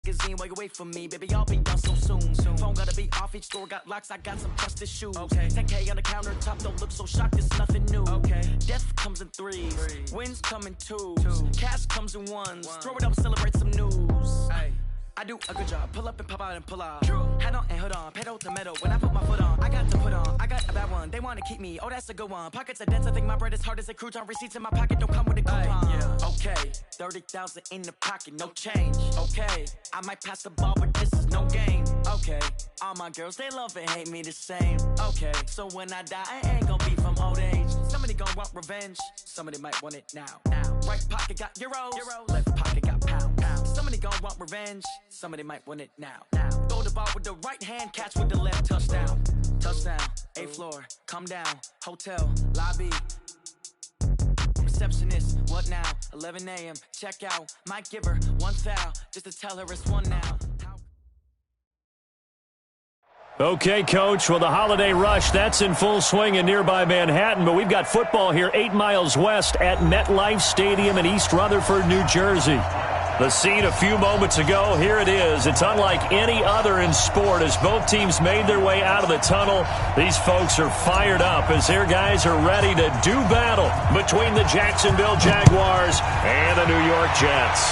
magazine while you wait for me, baby, I'll be done so soon. Phone gotta be off, each store got locks, I got some trusted shoes. 10K on the countertop, don't look so shocked, it's nothing new. Death comes in threes, wins come in twos, cash comes in ones. Throw it up, celebrate some news. I do a good job, pull up and pop out and pull off. Head on and hood on, pedal to metal. When I put my foot on, I got to put on. I got a bad one, they wanna keep me, oh that's a good one. Pockets are dense, I think my bread is hard as a crouton. Receipts in my pocket don't come with a coupon. Okay, 30,000 in the pocket, no change. Okay, I might pass the ball, but this is no game. Okay, all my girls, they love and hate me the same. Okay, so when I die, I ain't gonna be from old age. Somebody gon' want revenge, somebody might want it now. Right pocket got euros, left pocket got pounds. Somebody gon' want revenge, somebody might want it now. Throw the ball with the right hand, catch with the left, touchdown. Touchdown, 8th floor, come down, hotel, lobby. Receptionist, what now? 11 a.m., check out. Might give her one foul, just to tell her it's one now. Okay, Coach, well, the holiday rush, that's in full swing in nearby Manhattan, but we've got football here 8 miles west at MetLife Stadium in East Rutherford, New Jersey. The scene a few moments ago, here it is. It's unlike any other in sport as both teams made their way out of the tunnel. These folks are fired up as their guys are ready to do battle between the Jacksonville Jaguars and the New York Jets.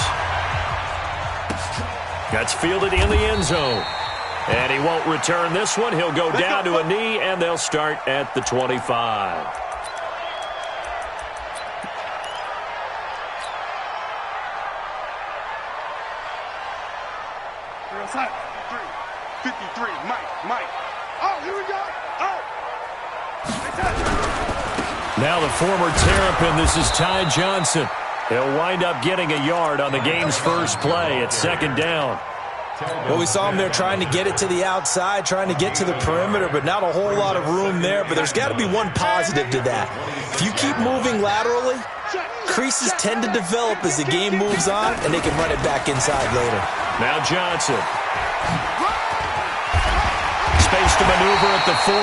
That's fielded in the end zone. And he won't return this one. He'll go down to a knee, and they'll start at the 25. Outside. 53, Mike. Oh, here we go. Oh. Now the former Terrapin, this is Ty Johnson. He'll wind up getting a yard on the game's first play at 2nd down. Well, we saw him there trying to get it to the outside, trying to get to the perimeter, but not a whole lot of room there. But there's got to be one positive to that. If you keep moving laterally, creases tend to develop as the game moves on, and they can run it back inside later. Now Johnson. Space to maneuver at the 40.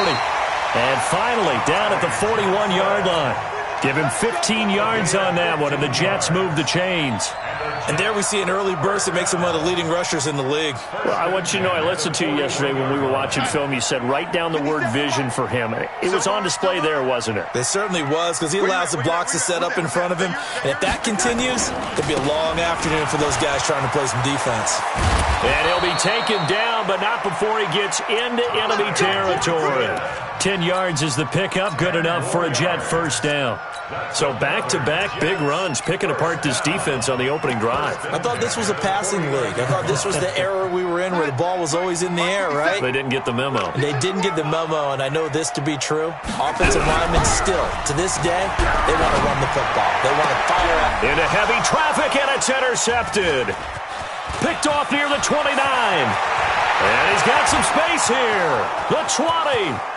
And finally, down at the 41-yard line. Give him 15 yards on that one, and the Jets move the chains. And there we see an early burst that makes him one of the leading rushers in the league. Well, I want you to know, I listened to you yesterday when we were watching film. You said write down the word vision for him. It was on display there, wasn't it? It certainly was, because he allows the blocks to set up in front of him. And if that continues, it'll be a long afternoon for those guys trying to play some defense. And he'll be taken down, but not before he gets into enemy territory. 10 yards is the pickup, good enough for a Jet first down. So back-to-back big runs, picking apart this defense on the opening drive. I thought this was a passing league. I thought this was the era we were in where the ball was always in the air, right? They didn't get the memo. They didn't get the memo, and I know this to be true. Offensive linemen still, to this day, they want to run the football. They want to fire out. Into heavy traffic, and it's intercepted. Picked off near the 29. And he's got some space here. The 20.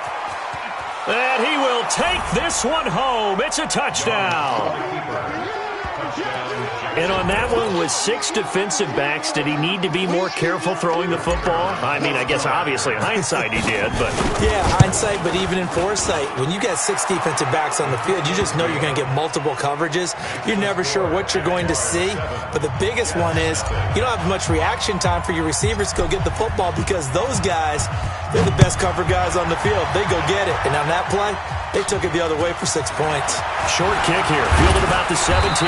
And he will take this one home. It's a touchdown. And on that one, with 6 defensive backs, did he need to be more careful throwing the football? I mean, I guess obviously in hindsight he did, but... Yeah, hindsight, but even in foresight, when you got 6 defensive backs on the field, you just know you're going to get multiple coverages. You're never sure what you're going to see. But the biggest one is you don't have much reaction time for your receivers to go get the football because those guys, they're the best cover guys on the field. They go get it. And on that play, they took it the other way for 6 points. Short kick here, fielded about the 17.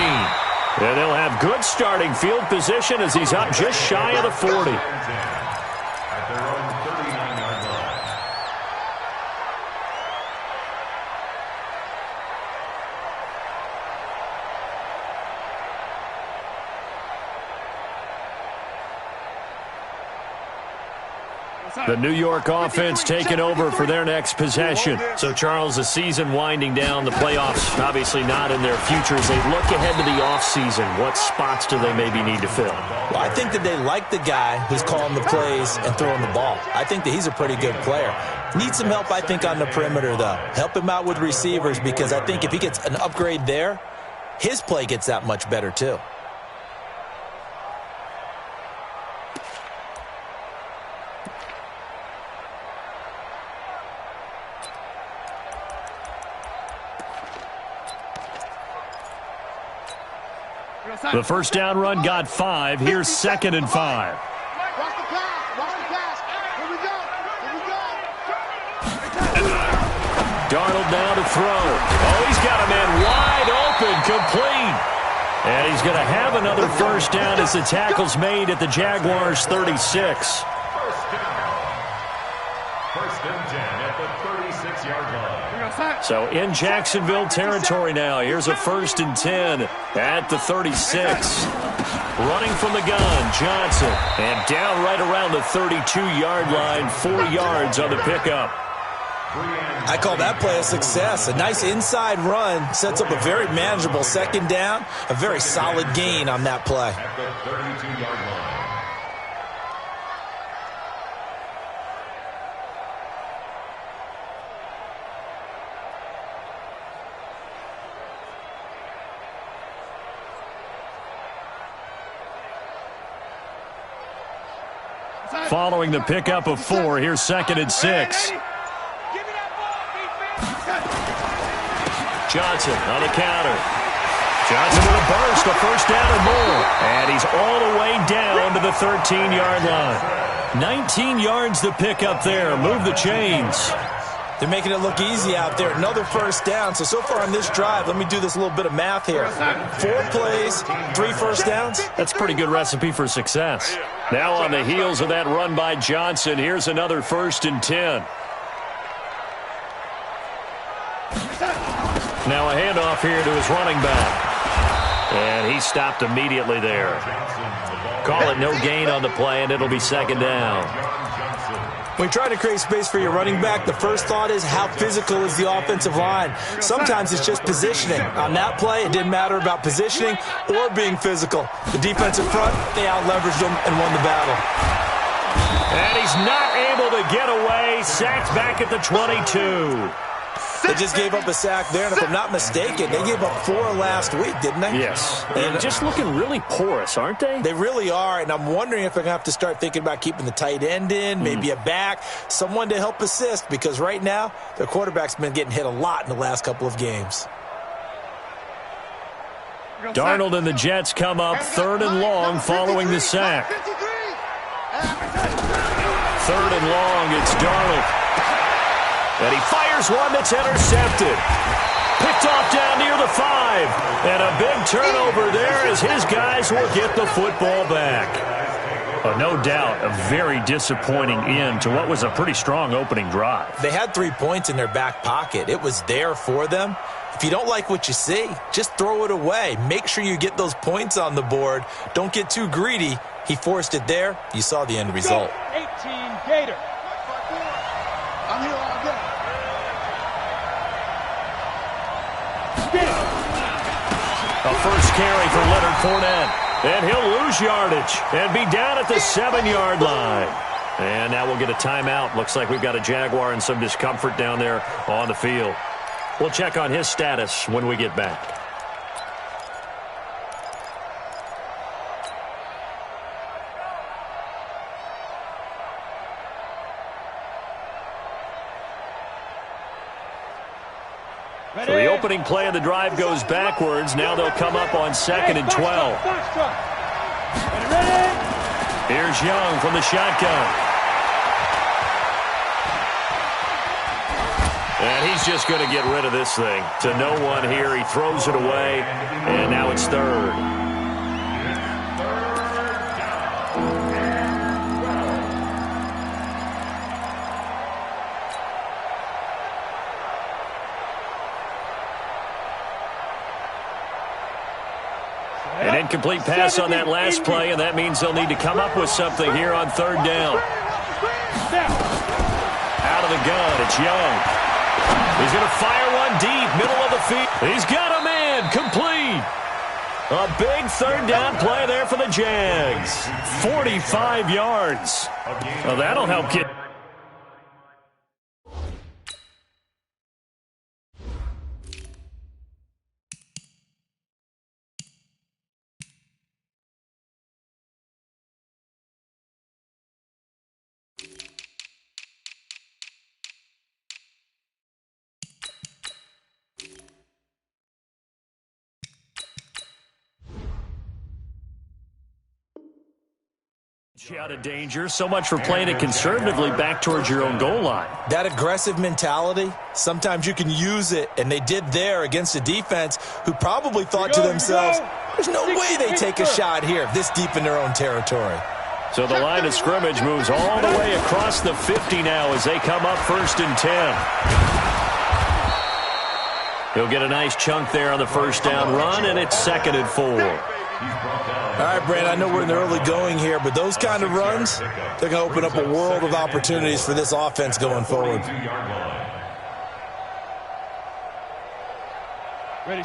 And they'll have good starting field position as he's up just shy of the 40. The New York offense taking over for their next possession. So, Charles, the season winding down, the playoffs obviously not in their future. As they look ahead to the offseason, what spots do they maybe need to fill? Well, I think that they like the guy who's calling the plays and throwing the ball. I think that he's a pretty good player. Needs some help, I think, on the perimeter, though. Help him out with receivers because I think if he gets an upgrade there, his play gets that much better, too. The first down run got 5. Here's 2nd and 5. Darnold now to throw. Oh, he's got a man wide open, complete. And he's going to have another first down as the tackle's made at the Jaguars' 36. First and 10 at the 36-yard line. So in Jacksonville territory now. Here's a first and 10 at the 36. Running from the gun, Johnson. And down right around the 32-yard line, 4 yards on the pickup. I call that play a success. A nice inside run sets up a very manageable second down. A very solid gain on that play. At the 32-yard line. Following the pickup of 4, here's second and 6. Johnson on the counter. Johnson with a burst, a first down or more. And he's all the way down to the 13-yard line. 19 yards to pick up there. Move the chains. They're making it look easy out there. Another first down. So far on this drive, let me do this little bit of math here. 4 plays, 3 first downs. That's a pretty good recipe for success. Now on the heels of that run by Johnson, here's another first and 10. Now a handoff here to his running back. And he stopped immediately there. Call it no gain on the play, and it'll be second down. When you try to create space for your running back, the first thought is how physical is the offensive line. Sometimes it's just positioning. On that play, it didn't matter about positioning or being physical. The defensive front, they out-leveraged them and won the battle. And he's not able to get away. Sacked back at the 22. They just gave up a sack there, and if I'm not mistaken, they gave up 4 last week, didn't they? Yes. And just looking really porous, aren't they? They really are, and I'm wondering if they're going to have to start thinking about keeping the tight end in, maybe a back, someone to help assist, because right now, their quarterback's been getting hit a lot in the last couple of games. Darnold and the Jets come up 3rd and long following the sack. 3rd and long, it's Darnold. And he fires one that's intercepted. Picked off down near the 5. And a big turnover there as his guys will get the football back. No doubt a very disappointing end to what was a pretty strong opening drive. They had 3 points in their back pocket. It was there for them. If you don't like what you see, just throw it away. Make sure you get those points on the board. Don't get too greedy. He forced it there. You saw the end result. 18 Gator. I'm here all day. A first carry for Leonard Fournette. And he'll lose yardage and be down at the 7-yard line. And now we'll get a timeout. Looks like we've got a Jaguar in some discomfort down there on the field. We'll check on his status when we get back. So the opening play of the drive goes backwards. Now they'll come up on 2nd and 12. Here's Young from the shotgun. And he's just going to get rid of this thing. To no one here. He throws it away. And now it's 3rd. An incomplete pass on that last play, and that means they'll need to come up with something here on 3rd down. Out of the gun, it's Young. He's going to fire one deep, middle of the field. He's got a man, complete. A big 3rd down play there for the Jags. 45 yards. Well, that'll help get... Out of danger. So much for playing it conservatively back towards your own goal line. That aggressive mentality, sometimes you can use it, and they did there against a defense who probably thought to themselves, there's no way they take a shot here this deep in their own territory. So the line of scrimmage moves all the way across the 50 now as they come up 1st and 10. He'll get a nice chunk there on the first down run, and it's 2nd and 4. All right, Brandon, I know we're in the early going here, but those kind of runs, they're going to open up a world of opportunities for this offense going forward.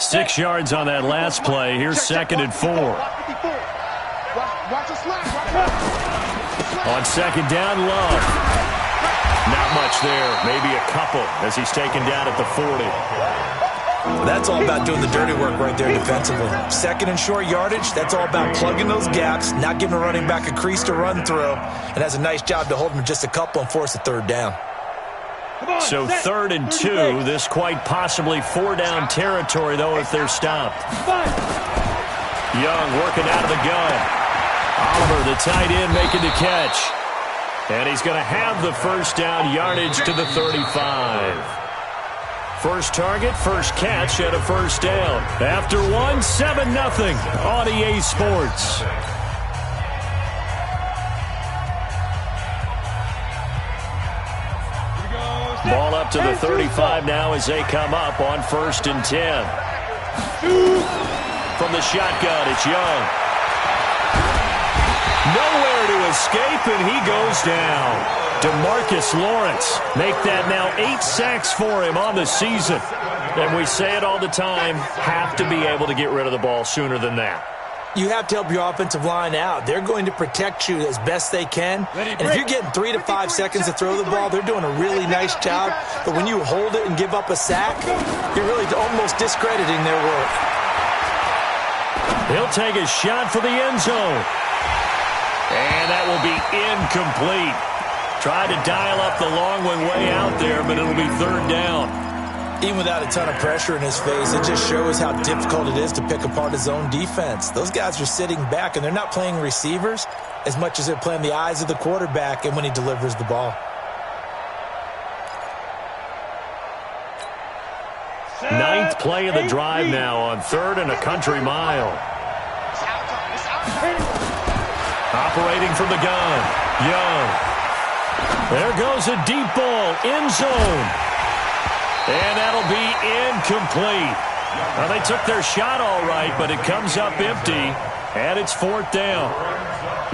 6 yards on that last play. Here's 2nd and 4. On 2nd down, Love. Not much there. Maybe a couple as he's taken down at the 40. That's all about doing the dirty work right there defensively. 2nd and short yardage, that's all about plugging those gaps, not giving a running back a crease to run through, and has a nice job to hold him just a couple and force a 3rd down. So 3rd and 2, this quite possibly 4-down territory, though, if they're stopped. Young working out of the gun. Oliver, the tight end, making the catch. And he's going to have the 1st down yardage to the 35. First target, first catch, and a 1st down. After 7-0 on EA Sports. Ball up to the 35 now as they come up on 1st and 10. From the shotgun, it's Young. Nowhere to escape, and he goes down. DeMarcus Lawrence make that now 8 sacks for him on the season. And we say it all the time, have to be able to get rid of the ball sooner than that. You have to help your offensive line out. They're going to protect you as best they can. And if you're getting 3 to 5 seconds to throw the ball, they're doing a really nice job. But when you hold it and give up a sack, you're really almost discrediting their work. He'll take a shot for the end zone. And that will be incomplete. Tried to dial up the long one way out there, but it'll be 3rd down. Even without a ton of pressure in his face, it just shows how difficult it is to pick apart his own defense. Those guys are sitting back, and they're not playing receivers as much as they're playing the eyes of the quarterback and when he delivers the ball. 9th play of the drive now on 3rd and a country mile. Operating from the gun, Young. There goes a deep ball, end zone. And that'll be incomplete. Well, they took their shot all right, but it comes up empty, and it's 4th down.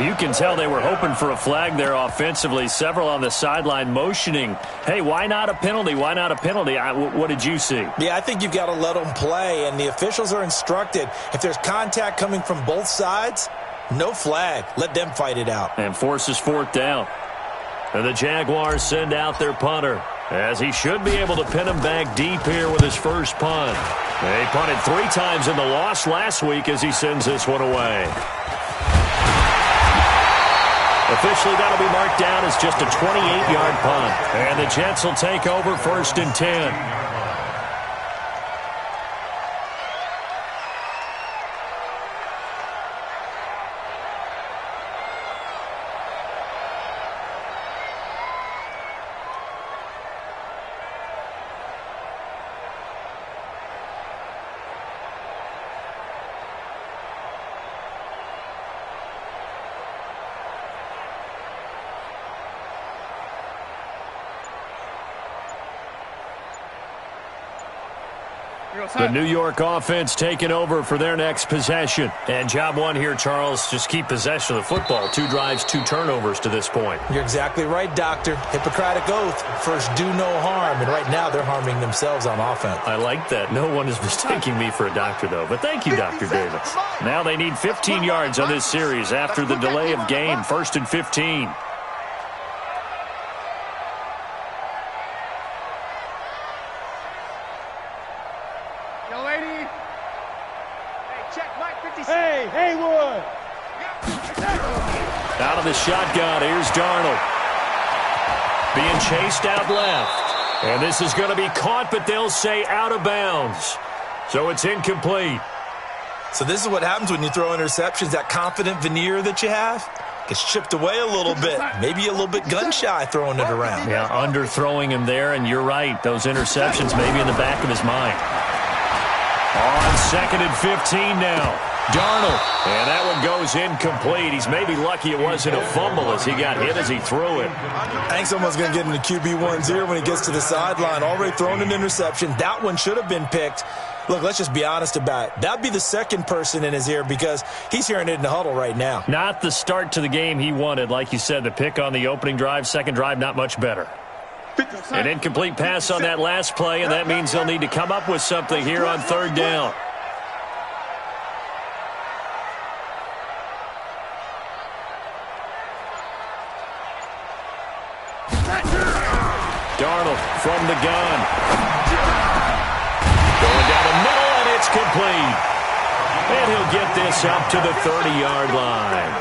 You can tell they were hoping for a flag there offensively. Several on the sideline motioning, hey, why not a penalty? Why not a penalty? What did you see? Yeah, I think you've got to let them play, and the officials are instructed. If there's contact coming from both sides, no flag. Let them fight it out. And forces 4th down. And the Jaguars send out their punter, as he should be able to pin him back deep here with his first punt. They punted 3 times in the loss last week as he sends this one away. Officially, that'll be marked down as just a 28-yard punt. And the Jets will take over 1st and 10. The New York offense taking over for their next possession. And job one here, Charles, just keep possession of the football. 2 drives, 2 turnovers to this point. You're exactly right, Doctor. Hippocratic oath. First, do no harm. And right now, they're harming themselves on offense. I like that. No one is mistaking me for a doctor, though. But thank you, Dr. Davis. Now they need 15 yards on this series after the delay of game. 1st and 15. Hey, Haywood! Out of the shotgun, here's Darnold. Being chased out left. And this is going to be caught, but they'll say out of bounds. So it's incomplete. So this is what happens when you throw interceptions, that confident veneer that you have. Gets chipped away a little bit. Maybe a little bit gun-shy throwing it around. Yeah, underthrowing him there, and you're right. Those interceptions maybe in the back of his mind. On 2nd and 15 now. Darnold. And that one goes incomplete. He's maybe lucky it wasn't a fumble as he got hit as he threw it. I think someone's going to get into QB1's ear when he gets to the sideline. Already thrown an interception. That one should have been picked. Look, let's just be honest about it. That'd be the second person in his ear because he's hearing it in the huddle right now. Not the start to the game he wanted. Like you said, the pick on the opening drive, second drive, not much better. An incomplete pass on that last play, and that means they'll need to come up with something here on 3rd down. Darnold from the gun. Going down the middle, and it's complete. And he'll get this up to the 30-yard line.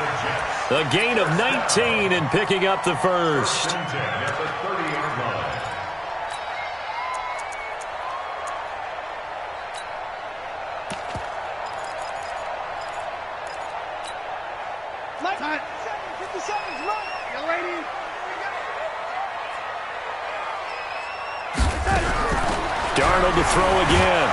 A gain of 19 and picking up the first. Darnold to throw again.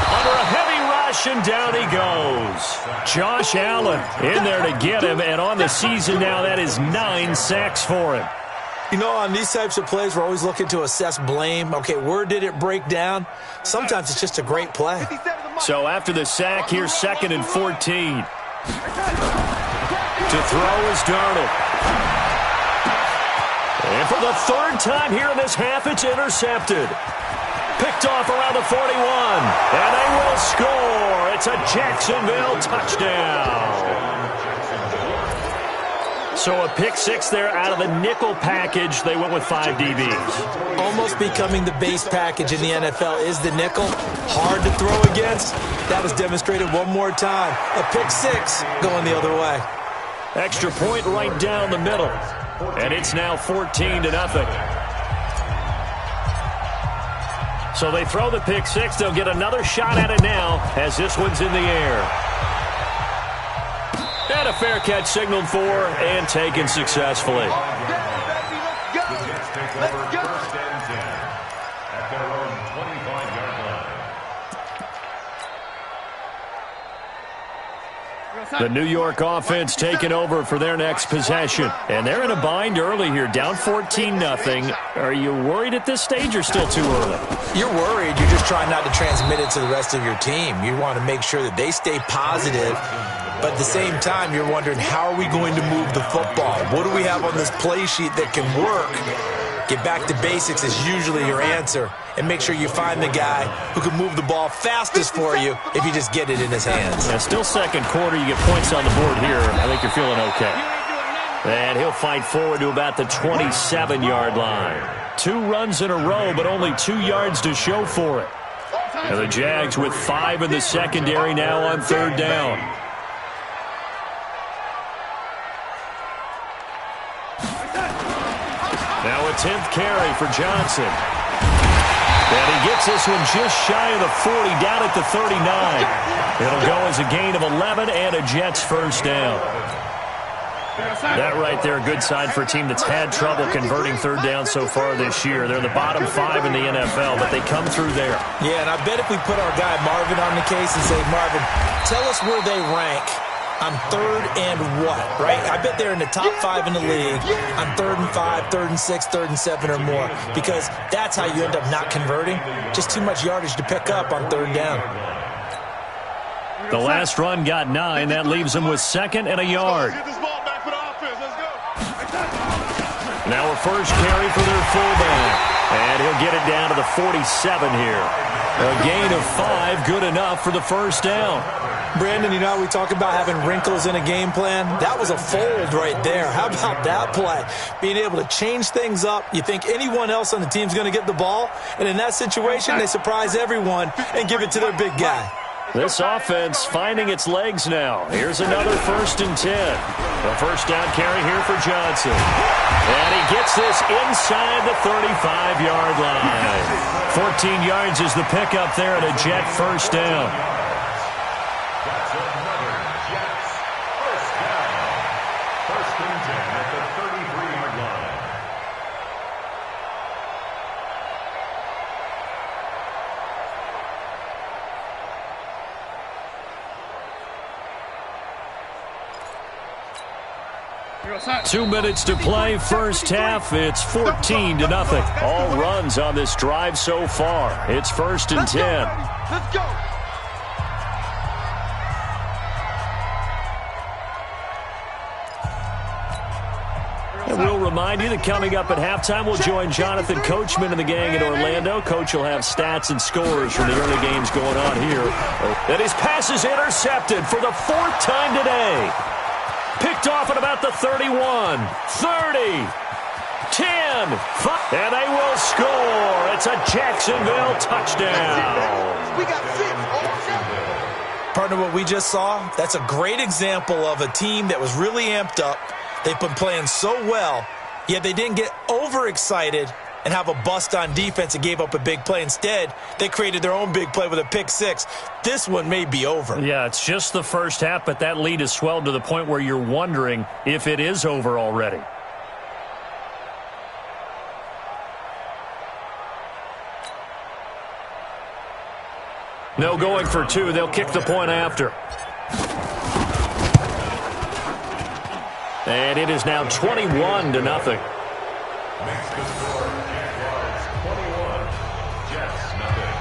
Under a heavy rush, and down he goes. Josh Allen in there to get him, and on the season now, that is 9 sacks for him. You know, on these types of plays, we're always looking to assess blame. Okay, where did it break down? Sometimes it's just a great play. So after the sack, here's 2nd and 14. To throw is Darnold. And for the 3rd time here in this half, it's intercepted. Picked off around the 41. And they will score. It's a Jacksonville touchdown. So a pick 6 there out of the nickel package. They went with 5 DBs. Almost becoming the base package in the NFL is the nickel. Hard to throw against. That was demonstrated one more time. A pick 6 going the other way. Extra point right down the middle. And it's now 14-0. So they throw the pick 6. They'll get another shot at it now as this one's in the air. And a fair catch signaled for and taken successfully. The New York offense taking over for their next possession. And they're in a bind early here, down 14-0. Are you worried at this stage or still too early? You're worried. You're just trying not to transmit it to the rest of your team. You want to make sure that they stay positive. But at the same time, you're wondering, how are we going to move the football? What do we have on this play sheet that can work? Get back to basics is usually your answer. And make sure you find the guy who can move the ball fastest for you if you just get it in his hands. Yeah, still second quarter. You get points on the board here. I think you're feeling okay. And he'll fight forward to about the 27-yard line. 2 runs in a row, but only 2 yards to show for it. And the Jags with 5 in the secondary now on 3rd down. Now a 10th carry for Johnson. And he gets this one just shy of the 40, down at the 39. It'll go as a gain of 11 and a Jets first down. That right there, a good sign for a team that's had trouble converting 3rd down so far this year. They're in the bottom 5 in the NFL, but they come through there. Yeah, and I bet if we put our guy Marvin on the case and say, Marvin, tell us where they rank on 3rd and what, right? I bet they're in the top 5 in the league on 3rd and 5, 3rd and 6, 3rd and 7 or more, because that's how you end up not converting. Just too much yardage to pick up on 3rd down. The last run got 9. That leaves them with 2nd and a yard. Now a first carry for their fullback. And he'll get it down to the 47 here. A gain of 5, good enough for the first down. Brandon, you know, we talk about having wrinkles in a game plan. That was a fold right there. How about that play? Being able to change things up. You think anyone else on the team's going to get the ball, and in that situation, they surprise everyone and give it to their big guy. This offense finding its legs now. Here's another 1st and 10. A first down carry here for Johnson. And he gets this inside the 35-yard line. 14 yards is the pickup there at a Jet first down. 2 minutes to play, first half. It's 14-0. All runs on this drive so far. It's 1st and 10. Let's go. And we'll remind you that coming up at halftime, we'll join Jonathan Coachman and the gang in Orlando. Coach will have stats and scores from the early games going on here. And his pass is intercepted for the 4th time today. Picked off at about the 31, 30, 10, 5, and they will score. It's a Jacksonville touchdown. We got 6. Partner, what we just saw, that's a great example of a team that was really amped up. They've been playing so well, yet they didn't get overexcited and have a bust on defense and gave up a big play. Instead, they created their own big play with a pick 6. This one may be over. Yeah, it's just the first half, but that lead has swelled to the point where you're wondering if it is over already. No going for 2. They'll kick the point after. And it is now 21-0. Mexico score, Jaguars 21, Jets nothing.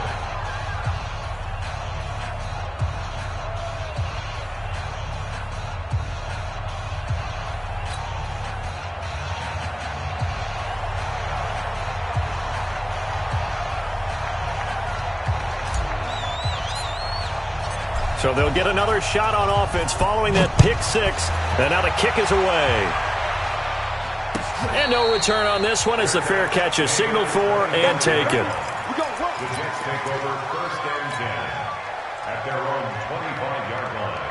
So they'll get another shot on offense following that pick 6. And now the kick is away. And no return on this one as the fair catch is signaled for and taken. The Jets take over 1st and 10 at their own 25-yard line.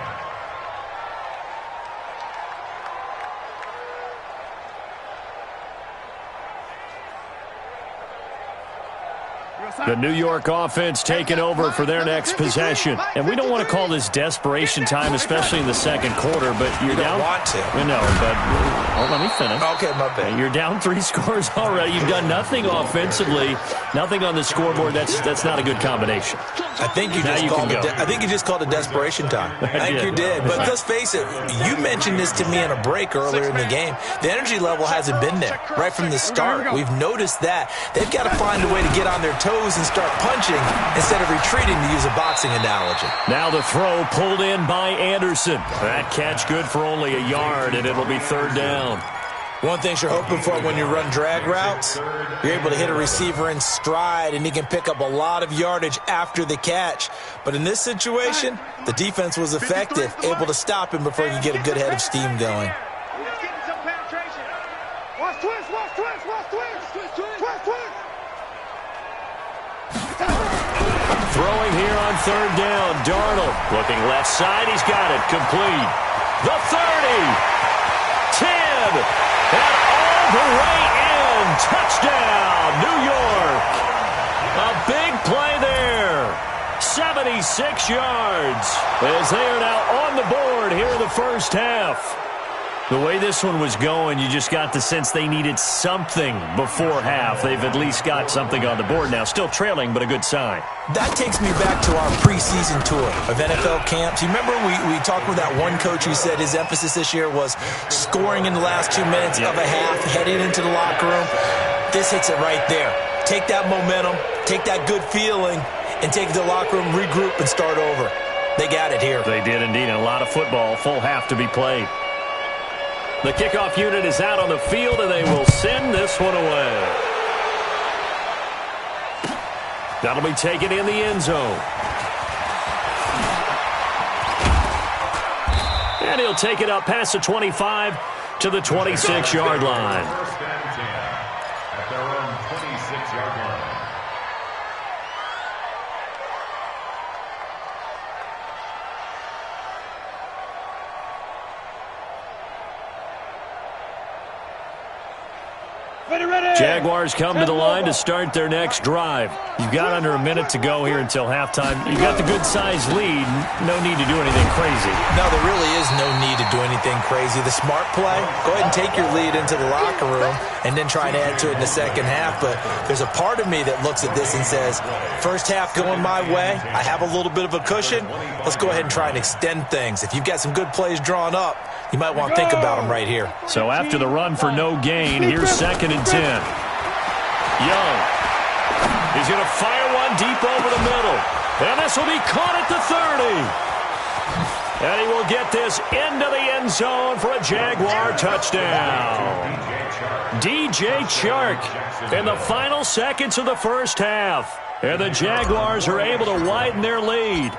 The New York offense taking over for their next possession. And we don't want to call this desperation time, especially in the second quarter, but you're down. You don't want to. No, but let me finish. Okay, my bad. You're down 3 scores already. You've done nothing offensively, nothing on the scoreboard. That's not a good combination. I think you just called it desperation time. I think you did. But let's face it, you mentioned this to me in a break earlier in the game. The energy level hasn't been there right from the start. We've noticed that. They've got to find a way to get on their toes and start punching instead of retreating, to use a boxing analogy. Now the throw pulled in by Anderson. That catch good for only a yard, and it'll be 3rd down. One thing you're hoping for when you run drag routes, you're able to hit a receiver in stride, and he can pick up a lot of yardage after the catch. But in this situation, the defense was effective, able to stop him before he could get a good head of steam going. Watch twist. Throwing here on 3rd down. Darnold looking left side. He's got it. Complete. The 30. 10. And all the way in. Touchdown, New York. A big play there. 76 yards as they are now on the board here in the first half. The way this one was going, you just got the sense they needed something before half. They've at least got something on the board now. Still trailing, but a good sign. That takes me back to our preseason tour of NFL camps. You remember we talked with that one coach who said his emphasis this year was scoring in the last 2 minutes of a half, heading into the locker room. This hits it right there. Take that momentum, take that good feeling, and take it to the locker room, regroup, and start over. They got it here. They did indeed, and a lot of football, full half to be played. The kickoff unit is out on the field, and they will send this one away. That'll be taken in the end zone. And he'll take it up past the 25 to the 26-yard line. 1st and 10 at their own 26-yard line. Jaguars come to the line to start their next drive. You've got under a minute to go here until halftime. You've got the good-sized lead. No need to do anything crazy. No, there really is no need to do anything crazy. The smart play, go ahead and take your lead into the locker room and then try and add to it in the second half. But there's a part of me that looks at this and says, first half going my way, I have a little bit of a cushion. Let's go ahead and try and extend things. If you've got some good plays drawn up, you might want to think about them right here. So after the run for no gain, here's 2nd and 10. Young. He's going to fire one deep over the middle. And this will be caught at the 30. And he will get this into the end zone for a Jaguar touchdown. DJ Chark in the final seconds of the first half. And the Jaguars are able to widen their lead.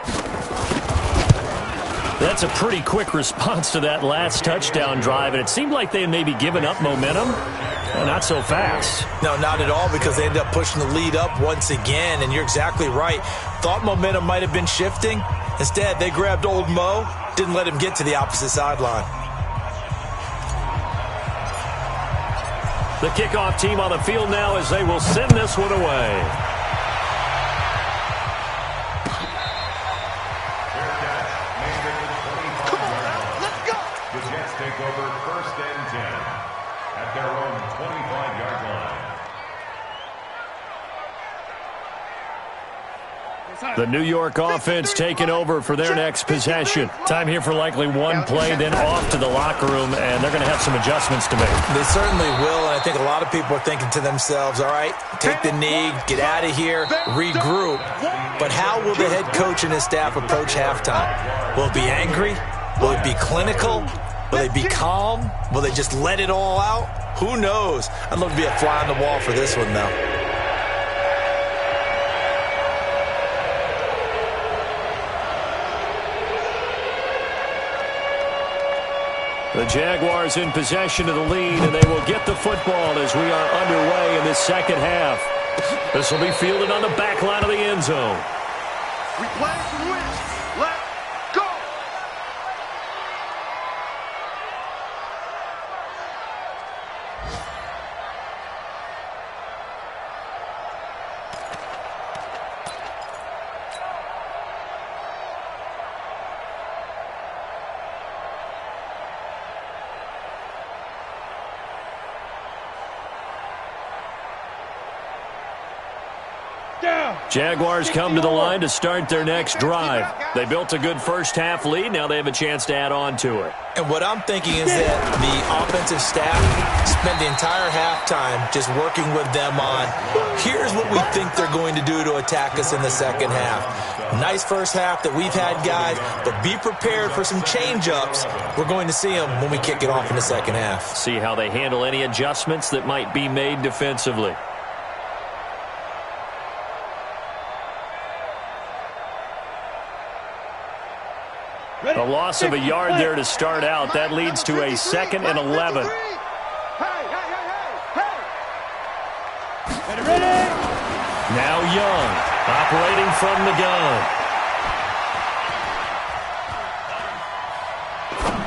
That's a pretty quick response to that last touchdown drive, and it seemed like they had maybe given up momentum. Well, not so fast. No, not at all, because they ended up pushing the lead up once again, and you're exactly right. Thought momentum might have been shifting. Instead, they grabbed old Mo, didn't let him get to the opposite sideline. The kickoff team on the field now as they will send this one away. Over 1st and 10 at their own 25-yard line. The New York offense taking over for their next possession. Time here for likely one play, then off to the locker room, and they're going to have some adjustments to make. They certainly will, and I think a lot of people are thinking to themselves, all right, take the knee, get out of here, regroup. But how will the head coach and his staff approach halftime? Will it be angry? Will it be clinical? Will they be calm? Will they just let it all out? Who knows? I'd love to be a fly on the wall for this one, though. The Jaguars in possession of the lead, and they will get the football as we are underway in this second half. This will be fielded on the back line of the end zone. We play to win. Let's go. Jaguars come to the line to start their next drive. They built a good first half lead. Now they have a chance to add on to it. And what I'm thinking is that the offensive staff spent the entire halftime just working with them on, here's what we think they're going to do to attack us in the second half. Nice first half that we've had, guys, but be prepared for some change-ups. We're going to see them when we kick it off in the second half. See how they handle any adjustments that might be made defensively. A loss of a yard there to start out. That leads to a 2nd and 11. Now Young, operating from the gun.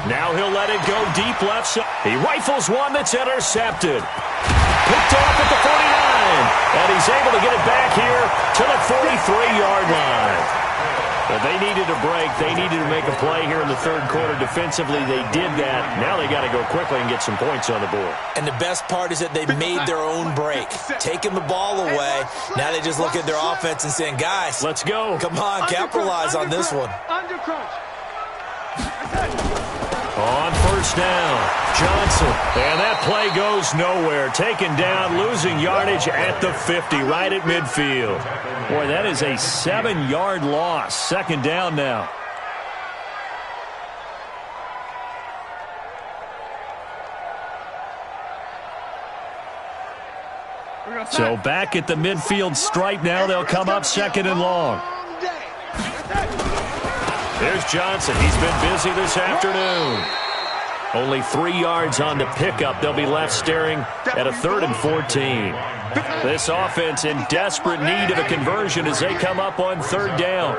Now he'll let it go deep left side. He rifles one that's intercepted. Picked off at the 49. And he's able to get it back here to the 43-yard line. But they needed a break. They needed to make a play here in the third quarter. Defensively, they did that. Now they got to go quickly and get some points on the board. And the best part is that they made their own break. Taking the ball away. Now they just look at their offense and saying, guys, let's go. Come on, capitalize on this one. On first down, Johnson. And that play goes nowhere. Taken down, losing yardage at the 50, right at midfield. Boy, that is a 7-yard loss. Second down now. So back at the midfield stripe now. They'll come up 2nd and long. There's Johnson. He's been busy this afternoon. Only 3 yards on the pickup. They'll be left staring at a 3rd and 14. This offense in desperate need of a conversion as they come up on 3rd down.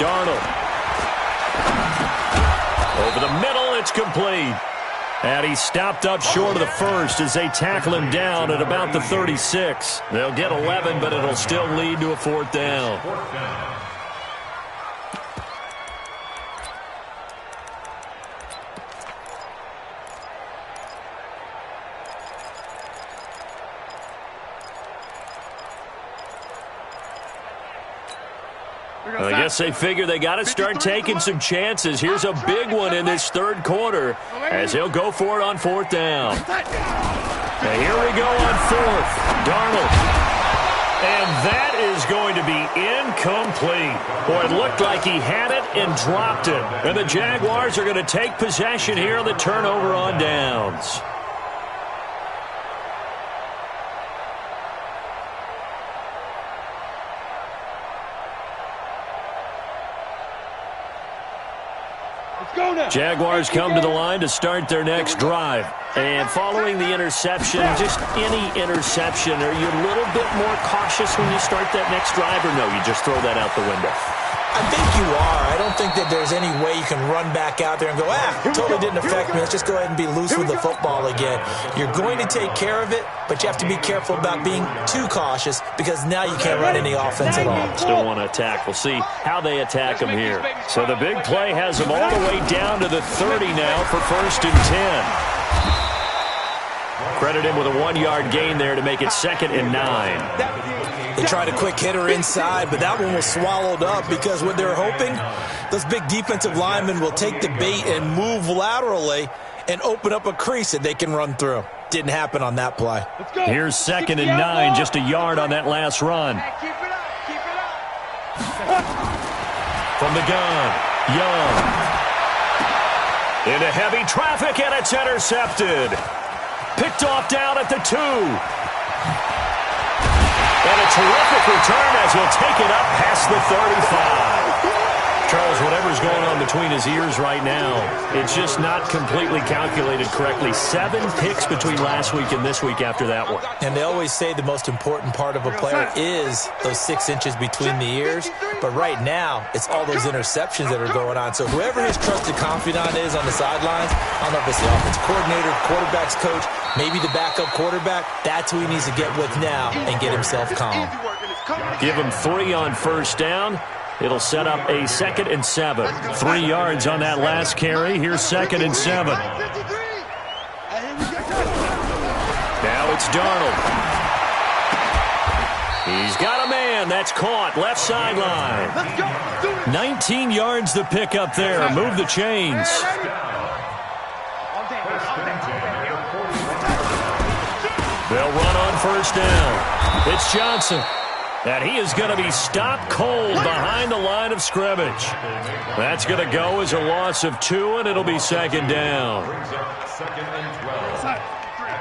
Darnold. Over the middle, it's complete. And he stopped up short of the first as they tackle him down at about the 36. They'll get 11, but it'll still lead to a fourth down. I guess they figure they got to start taking some chances. Here's a big one in this third quarter as he'll go for it on fourth down. And here we go on fourth. Darnold. And that is going to be incomplete. Boy, it looked like he had it and dropped it. And the Jaguars are going to take possession here on the turnover on downs. Jaguars come to the line to start their next drive. And following the interception, just any interception, are you a little bit more cautious when you start that next drive, or no, you just throw that out the window? I think you are. I don't think that there's any way you can run back out there and go, totally didn't affect me. Let's just go ahead and be loose with the football again. You're going to take care of it, but you have to be careful about being too cautious because now you can't run any offense at all. Still want to attack. We'll see how they attack them here. So the big play has them all the way down to the 30 now for 1st and 10. Credit him with a 1-yard gain there to make it 2nd and 9. They tried a quick hitter inside, but that one was swallowed up because what they're hoping, those big defensive linemen will take the bait and move laterally and open up a crease that they can run through. Didn't happen on that play. Here's 2nd and 9, just a yard on that last run. From the gun, Young. Into heavy traffic, and it's intercepted. Picked off down at the 2. And a terrific return as he'll take it up past the 35. Charles, whatever's going on between his ears right now, it's just not completely calculated correctly. 7 picks between last week and this week after that one. And they always say the most important part of a player is those 6 inches between the ears. But right now, it's all those interceptions that are going on. So whoever his trusted confidant is on the sidelines, I don't know if it's the offensive coordinator, quarterback's coach, maybe the backup quarterback, that's who he needs to get with now and get himself calm. Give him 3 on first down. It'll set up a 2nd and 7. 3 yards on that last carry. Here's 2nd and 7. Now it's Darnold. He's got a man. That's caught. Left sideline. 19 yards the pick up there. Move the chains. They'll run on first down. It's Johnson. And he is going to be stopped cold behind the line of scrimmage. That's going to go as a loss of 2, and it'll be 2nd down. 2nd and 12. At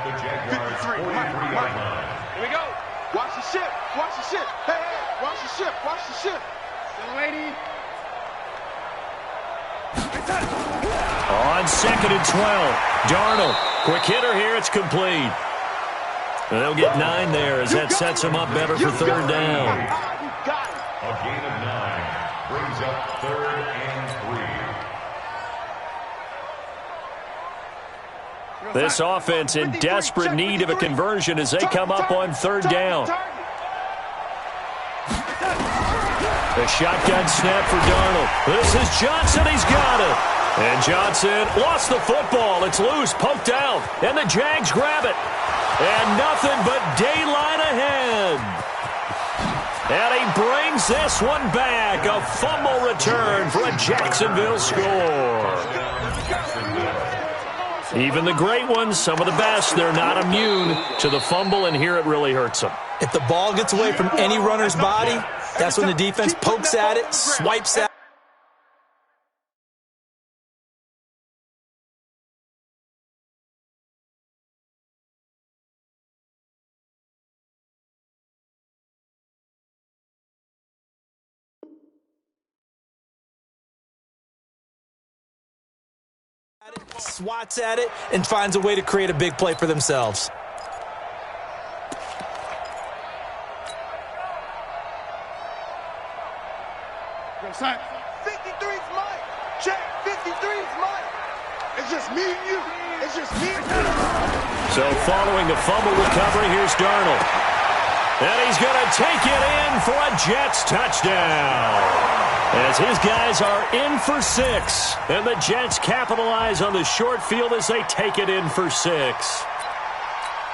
the Jaguars 43-yard line. Here we go. Watch the ship. Watch the ship. Hey, hey, watch the ship. Watch the ship. Young lady. On 2nd and 12. Darnold. Quick hitter here. It's complete. And they'll get 9 there as that sets them up better for 3rd down. A gain of 9 brings up 3rd and 3. This offense in desperate need of a conversion as they come up on 3rd down. The shotgun snap for Darnold. This is Johnson. He's got it. And Johnson lost the football. It's loose, poked out, and the Jags grab it. And nothing but daylight ahead. And he brings this one back. A fumble return for a Jacksonville score. Even the great ones, some of the best, they're not immune to the fumble, and here it really hurts them. If the ball gets away from any runner's body, that's when the defense pokes at it, swipes at it. Swats at it and finds a way to create a big play for themselves. Go, son. 53's Mike. Check. 53's Mike. It's just me and you. It's just me and you. So following the fumble recovery, here's Darnold. And he's going to take it in for a Jets touchdown. As his guys are in for 6. And the Jets capitalize on the short field as they take it in for 6.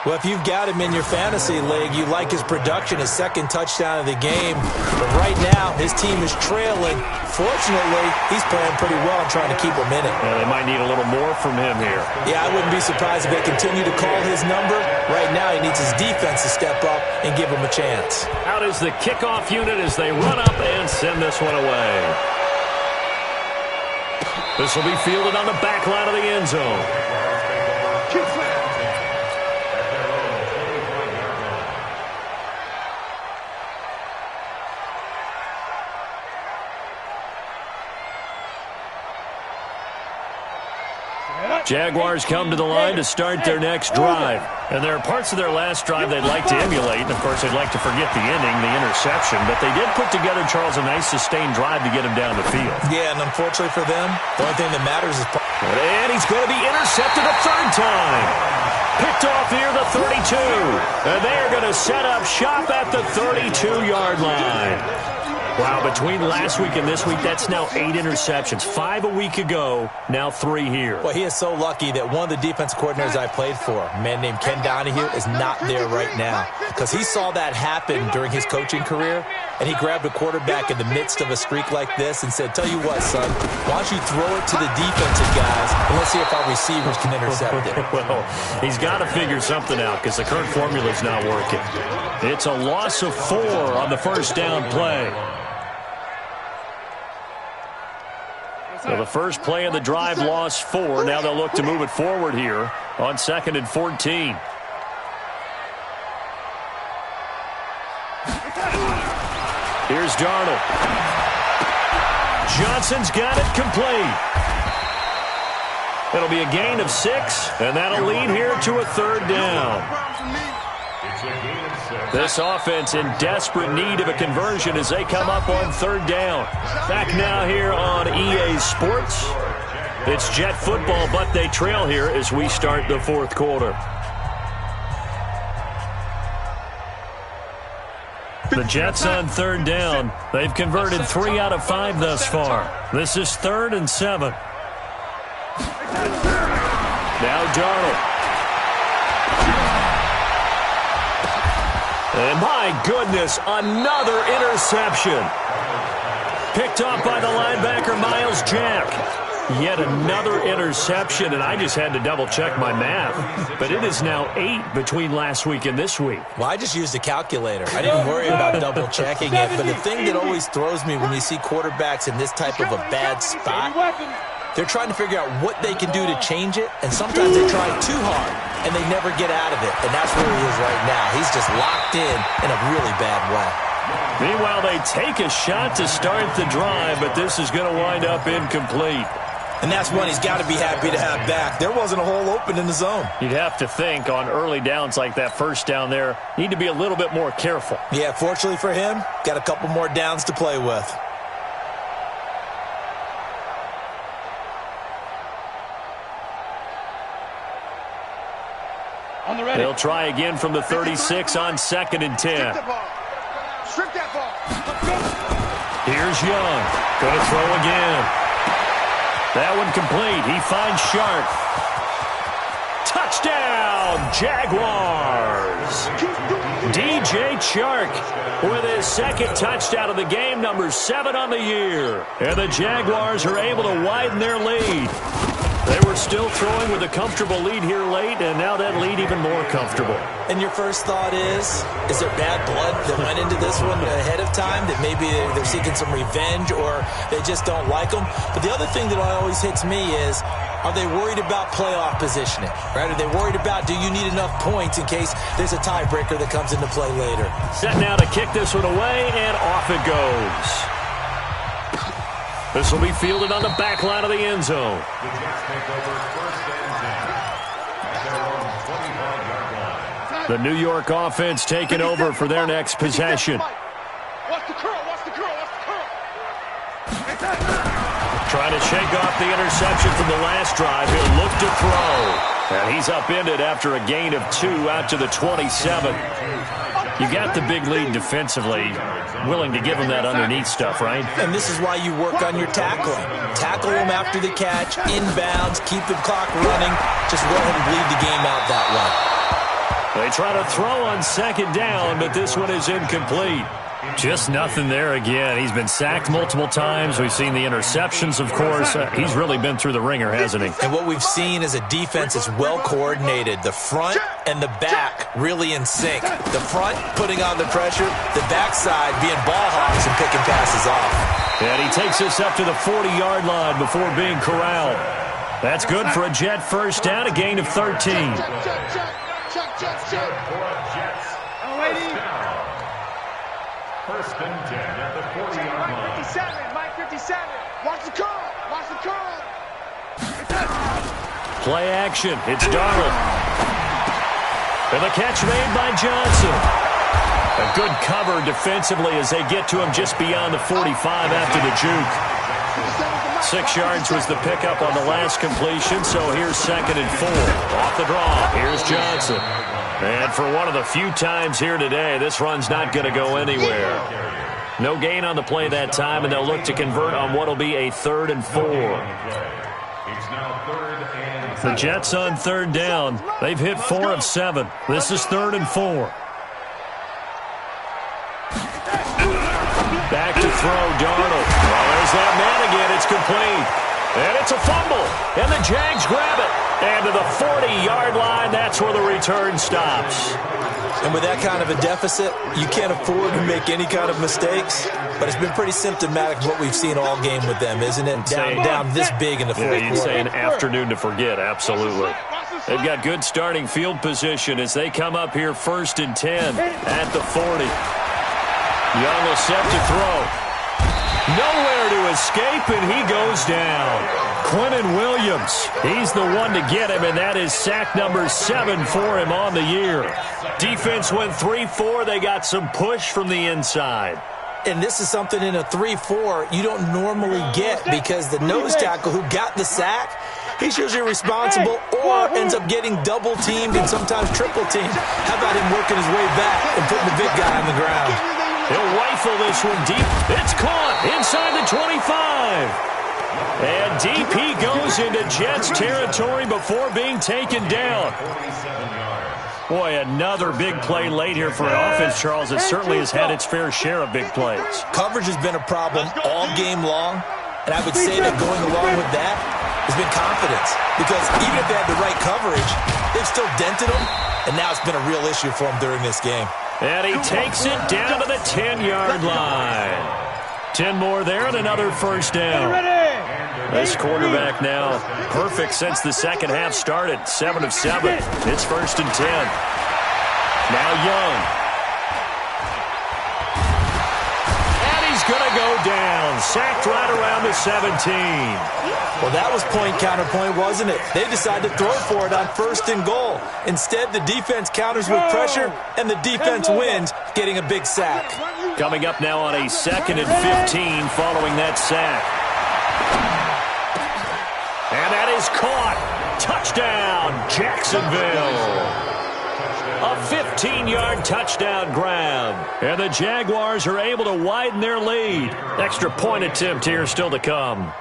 Well, if you've got him in your fantasy league, you like his production, his second touchdown of the game. But right now, his team is trailing. Fortunately, he's playing pretty well and trying to keep him in it. Yeah, they might need a little more from him here. Yeah, I wouldn't be surprised if they continue to call his number. Right now, he needs his defense to step up and give him a chance. Out is the kickoff unit as they run up and send this one away. This will be fielded on the back line of the end zone. Jaguars come to the line to start their next drive. And there are parts of their last drive they'd like to emulate. And, of course, they'd like to forget the ending, the interception. But they did put together, Charles, a nice sustained drive to get him down the field. Yeah, and unfortunately for them, the only thing that matters is... And he's going to be intercepted a third time. Picked off near the 32. And they are going to set up shop at the 32-yard line. Wow, between last week and this week, that's now 8 interceptions. 5 a week ago, now 3 here. Well, he is so lucky that one of the defense coordinators I played for, a man named Ken Donahue, is not there right now. Because he saw that happen during his coaching career, and he grabbed a quarterback in the midst of a streak like this and said, tell you what, son, why don't you throw it to the defensive guys, and let's see if our receivers can intercept it. Well, he's got to figure something out because the current formula is not working. It's a loss of 4 on the first down play. So the first play of the drive lost 4. Now they'll look to move it forward here on 2nd and 14. Here's Darnold. Johnson's got it complete. It'll be a gain of 6, and that'll lead here to a third down. This offense in desperate need of a conversion as they come up on third down. Back now here on EA Sports. It's Jet football, but they trail here as we start the fourth quarter. The Jets on third down. They've converted 3 out of 5 thus far. This is 3rd and 7. Now Darnold. And my goodness, another interception. Picked off by the linebacker, Miles Jack. Yet another interception, and I just had to double-check my math. But it is now 8 between last week and this week. Well, I just used a calculator. I didn't worry about double-checking it. But the thing that always throws me when you see quarterbacks in this type of a bad spot, they're trying to figure out what they can do to change it, and sometimes they try too hard, and they never get out of it. And that's where he is right now. He's just locked in a really bad way. Meanwhile, they take a shot to start the drive, but this is going to wind up incomplete. And that's one he's got to be happy to have back. There wasn't a hole open in the zone. You'd have to think on early downs like that first down there, need to be a little bit more careful. Yeah, fortunately for him, got a couple more downs to play with. They'll try again from the 36 on 2nd and 10. Strip that ball. Here's Young. Going to throw again. That one complete. He finds Sharp. Touchdown, Jaguars. DJ Chark with his second touchdown of the game, number 7 on the year. And the Jaguars are able to widen their lead. They were still throwing with a comfortable lead here late, and now that lead even more comfortable. And your first thought is there bad blood that went into this one ahead of time, that maybe they're seeking some revenge or they just don't like them? But the other thing that always hits me is, are they worried about playoff positioning? Right? Are they worried about, do you need enough points in case there's a tiebreaker that comes into play later? Set now to kick this one away, and off it goes. This will be fielded on the back line of the end zone. The Jets take over 1st and 10 at their own 25-yard line. The New York offense taking over for their next possession. Watch the curl, watch the curl, watch the curl. Trying to shake off the interception from the last drive. He'll look to throw. And he's upended after a gain of 2 out to the 27. You got the big lead defensively. Willing to give him that underneath stuff, right? And this is why you work on your tackling. Tackle him after the catch, inbounds, keep the clock running. Just let him bleed the game out that way. They try to throw on second down, but this one is incomplete. Just nothing there again. He's been sacked multiple times. We've seen the interceptions, of course. He's really been through the ringer, hasn't he? And what we've seen is a defense that's well coordinated. The front and the back really in sync. The front putting on the pressure, the backside being ball hawks and picking passes off. And he takes us up to the 40-yard line before being corralled. That's good for a Jet first down, a gain of 13. First and 10 at the 40-yard line. 57, Mike 57. Watch the curl. Watch the curl. Play action. It's Darnold. And the catch made by Johnson. A good cover defensively as they get to him just beyond the 45 after the juke. 6 yards was the pickup on the last completion, so here's 2nd and 4. Off the draw, here's Johnson. And for one of the few times here today, this run's not going to go anywhere. No gain on the play that time, and they'll look to convert on what will be a 3rd and 4. The Jets on 3rd down. They've hit 4 of 7. This is 3rd and 4. Back to throw, Darnold. Well, there's that man again. It's complete. And it's a fumble. And the Jags grab it. And to the 40-yard line, that's where the return stops. And with that kind of a deficit, you can't afford to make any kind of mistakes. But it's been pretty symptomatic of what we've seen all game with them, isn't it? Down this big in the fourth quarter. You'd say an afternoon to forget, absolutely. They've got good starting field position as they come up here 1st and 10 at the 40. Young will set to throw. Nowhere to escape, and he goes down. Quinnen Williams, he's the one to get him, and that is sack number 7 for him on the year. Defense went 3-4. They got some push from the inside. And this is something in a 3-4 you don't normally get because the nose tackle who got the sack, he's usually responsible or ends up getting double-teamed and sometimes triple-teamed. How about him working his way back and putting the big guy on the ground? He'll rifle this one deep. It's caught inside the 25. And deep he goes into Jets territory before being taken down. Boy, another big play late here for an offense, Charles. It certainly has had its fair share of big plays. Coverage has been a problem all game long, and I would say that going along with that has been confidence. Because even if they had the right coverage, they've still dented them, and now it's been a real issue for them during this game. And he takes it down to the 10-yard line. 10 more there and another first down. This quarterback now perfect since the second half started. 7 of 7. It's 1st and 10. Now Young. And he's going to go down. Sacked right around the 17. Well, that was point-counterpoint, wasn't it? They decided to throw for it on 1st and goal. Instead, the defense counters with pressure, and the defense wins, getting a big sack. Coming up now on a 2nd and 15 following that sack. And that is caught. Touchdown, Jacksonville. A 15-yard touchdown grab. And the Jaguars are able to widen their lead. Extra point attempt here still to come.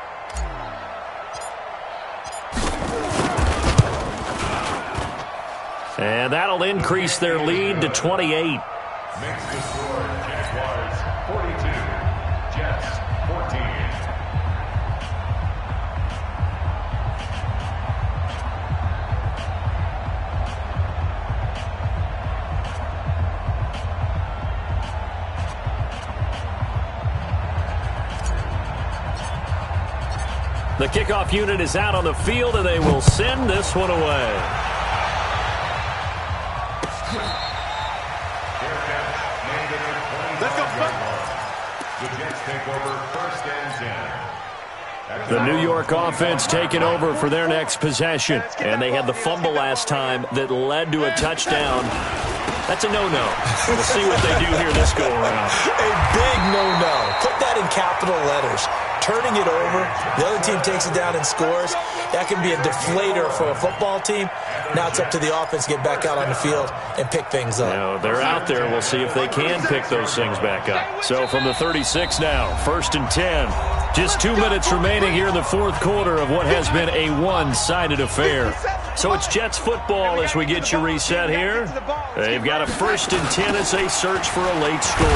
And that'll increase their lead to 28. Makes the score Jaguars 42, Jets 14. The kickoff unit is out on the field, and they will send this one away. Let's go. The Jets take over 1st and 10. The New York offense taking over for their next possession. And they had the fumble last time that led to a touchdown. That's a no-no. We'll see what they do here this go-around. A big no-no. Put that in capital letters. turning it over. The other team takes it down and scores. That can be a deflator for a football team. Now it's up to the offense to get back out on the field and pick things up. Now, they're out there. We'll see if they can pick those things back up. So from the 36 now, 1st and 10. Just 2 minutes remaining here in the fourth quarter of what has been a one-sided affair. So it's Jets football as we get you reset here. They've got a 1st and 10 as they search for a late score.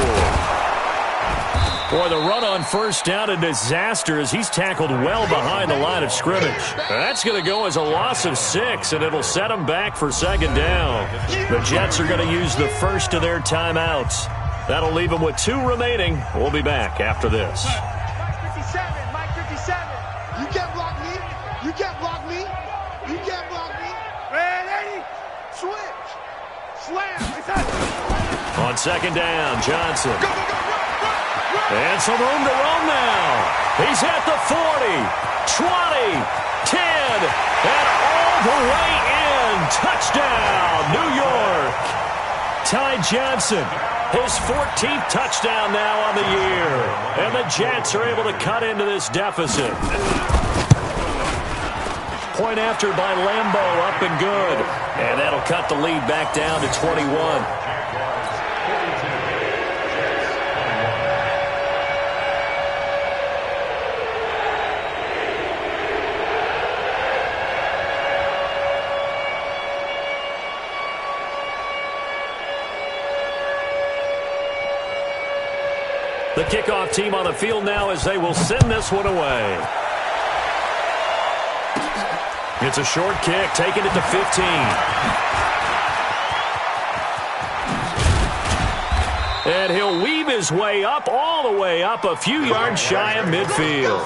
Boy, the run on 1st down, a disaster as he's tackled well behind the line of scrimmage. That's going to go as a loss of 6, and it'll set them back for 2nd down. The Jets are going to use the first of their timeouts. That'll leave them with 2 remaining. We'll be back after this. Mike 57. You can't block me. You can't block me. You can't block me. Ready? Switch. Slam. On 2nd down, Johnson. Go, go, go. And some room to roam now. He's at the 40, 20, 10, and all the way in. Touchdown, New York. Ty Johnson, his 14th touchdown now on the year. And the Jets are able to cut into this deficit. Point after by Lambeau, up and good. And that'll cut the lead back down to 21. The kickoff team on the field now as they will send this one away. It's a short kick, taking it to 15. And he'll weave his way up, all the way up, a few yards shy of midfield.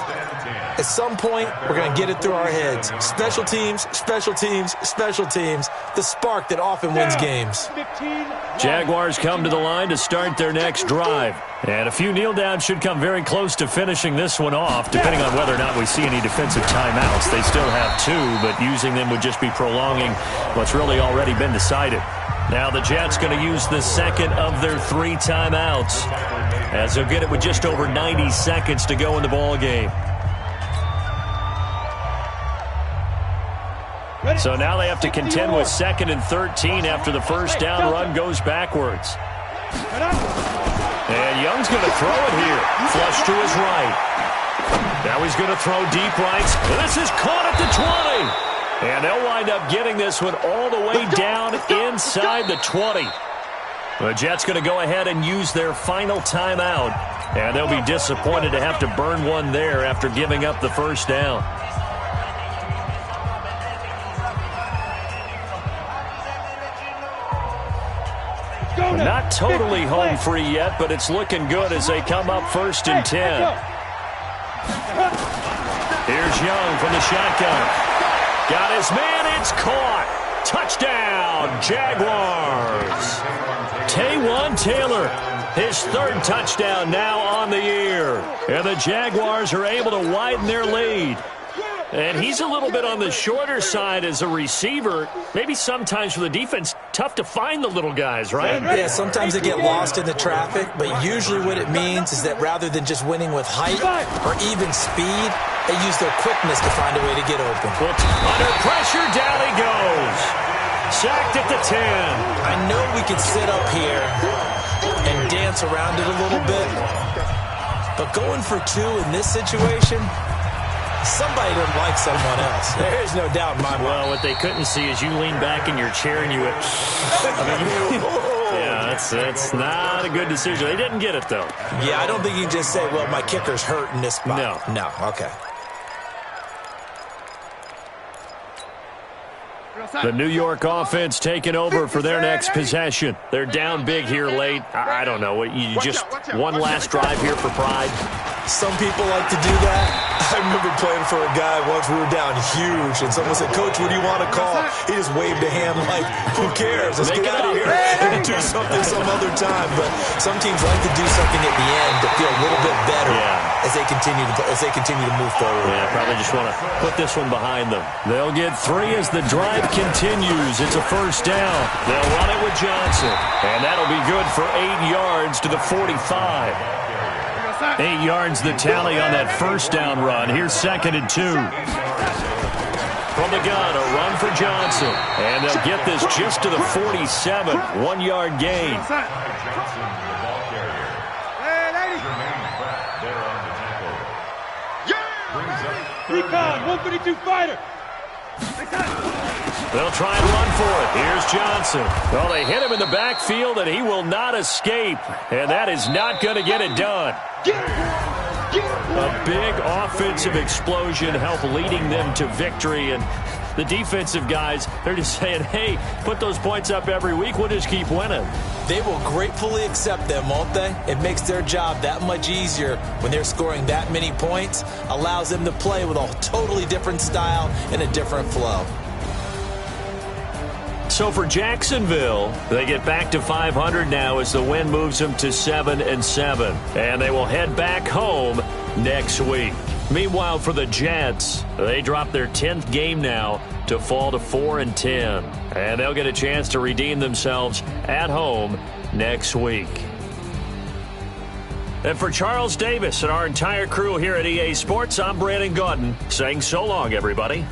At some point, we're going to get it through our heads. Special teams, special teams, special teams. The spark that often wins games. Jaguars come to the line to start their next drive. And a few kneel downs should come very close to finishing this one off, depending on whether or not we see any defensive timeouts. They still have 2, but using them would just be prolonging what's really already been decided. Now the Jets going to use the second of their 3 timeouts, as they'll get it with just over 90 seconds to go in the ball game. So now they have to contend with 2nd and 13 after the 1st down run goes backwards. And Young's going to throw it here. Flush to his right. Now he's going to throw deep right. This is caught at the 20. And they'll wind up getting this one all the way down inside the 20. The Jets going to go ahead and use their final timeout. And they'll be disappointed to have to burn one there after giving up the 1st down. Not totally home free yet, but it's looking good as they come up 1st and 10. Here's Young from the shotgun. Got his man, it's caught. Touchdown, Jaguars. Taywan Taylor, his 3rd touchdown now on the year. And the Jaguars are able to widen their lead. And he's a little bit on the shorter side as a receiver. Maybe sometimes for the defense, tough to find the little guys, right? Yeah, sometimes they get lost in the traffic, but usually what it means is that rather than just winning with height or even speed, they use their quickness to find a way to get open. Under pressure, down he goes. Sacked at the 10. I know we could sit up here and dance around it a little bit, but going for 2 in this situation, somebody doesn't like someone else. There is no doubt in my mind. Well, what they couldn't see is you lean back in your chair and you went, yeah, that's not a good decision. They didn't get it, though. Yeah, I don't think you can just say, well, my kicker's hurt in this spot. No, okay. The New York offense taking over for their next possession. They're down big here late. I don't know. You just one last drive here for pride. Some people like to do that. I remember playing for a guy once. We were down huge, and someone said, "Coach, what do you want to call?" He just waved a hand like, "Who cares? Let's get out of here and do something some other time." But some teams like to do something at the end to feel a little bit better as they continue to move forward. Yeah, probably just want to put this one behind them. They'll get 3 as the drive continues. It's a 1st down. They'll run it with Johnson, and that'll be good for 8 yards to the 45. 8 yards the tally on that first down run. Here's 2nd and 2. From the gun, a run for Johnson. And they'll get this just to the 47. 1-yard gain. Johnson, the ball carrier. Jermaine Pratt there on the tackle. Brings up Recon, 152 fighter. They'll try and run for it. Here's Johnson. Well, they hit him in the backfield, and he will not escape. And that is not going to get it done. A big offensive explosion helped leading them to victory. And the defensive guys, they're just saying, hey, put those points up every week. We'll just keep winning. They will gratefully accept them, won't they? It makes their job that much easier when they're scoring that many points. Allows them to play with a totally different style and a different flow. So for Jacksonville, they get back to 500 now as the win moves them to 7-7. And they will head back home next week. Meanwhile, for the Jets, they drop their 10th game now to fall to 4-10. And they'll get a chance to redeem themselves at home next week. And for Charles Davis and our entire crew here at EA Sports, I'm Brandon Gaudin saying so long, everybody.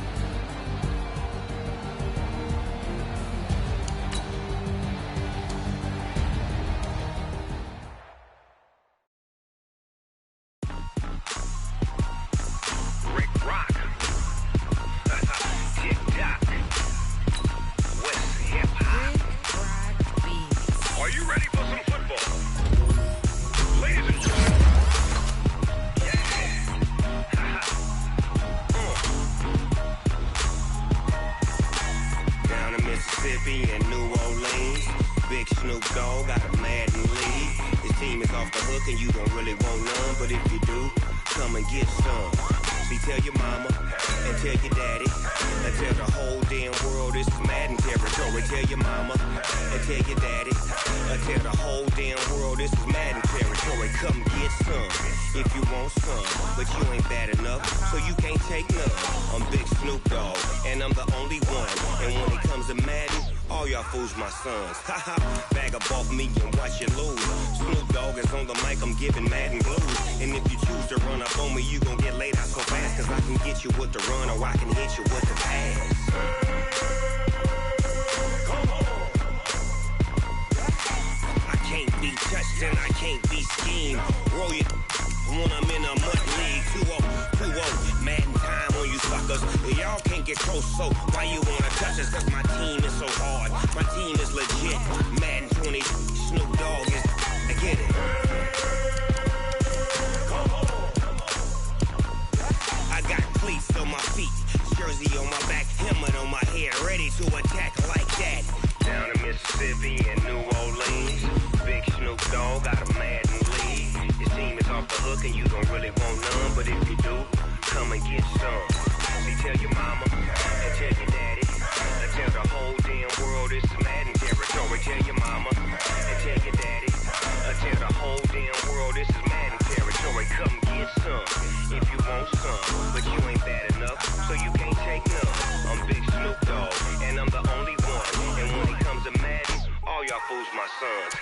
Bag up off me and watch you lose. Snoop Dogg is on the mic, I'm giving Madden blues. And if you choose to run up on me, you gon' get laid out so fast. Cause I can get you with the run or I can hit you with the pass. I can't be touched and I can't be schemed. Roll you when I'm in a mud league. 2-0, Madden time on you suckers. Y'all can't get close, so why you wanna touch us? Cause my team is so hard. My team is legit. Madden 20, Snoop Dogg is, I get it. I got cleats on my feet, jersey on my back, helmet on my head, ready to attack like that. Down in Mississippi and New Orleans, big Snoop Dogg got a Madden league. Your team is off the hook and you don't really want none, but if you do, come and get some. See, tell your mama and tell your daddy, and tell the whole damn world it's Madden territory. Tell your mama and tell your daddy, and tell the whole damn world this is Madden territory. Come get some if you want some, but you ain't bad enough, so you can't take none. I'm Big Snoop Dogg, and I'm the only one. And when it comes to Madden, all y'all fools my sons.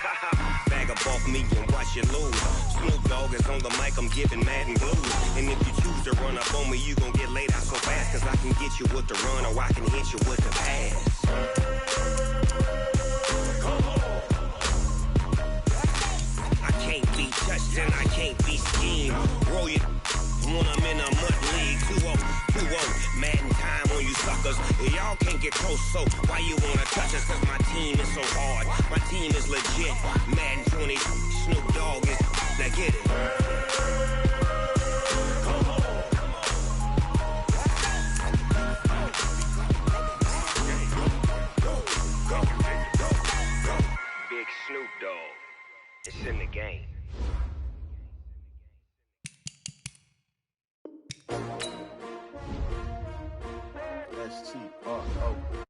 Bag up off me and watch you lose. Snoop Dogg is on the mic, I'm giving Madden blues. And if you choose to run up on me, you gon' get laid out so fast. Cause I can get you with the run or I can hit you with the pass. I can't be touched and I can't be schemed. Roll you when I'm in a mud league. 2-0, Madden time on you suckers. Y'all can't get close, so why you wanna touch us? Cause my team is so hard. My team is legit. Madden 20, Snoop Dogg is, now get it. Big Snoop Dogg, it's in the game. STRO.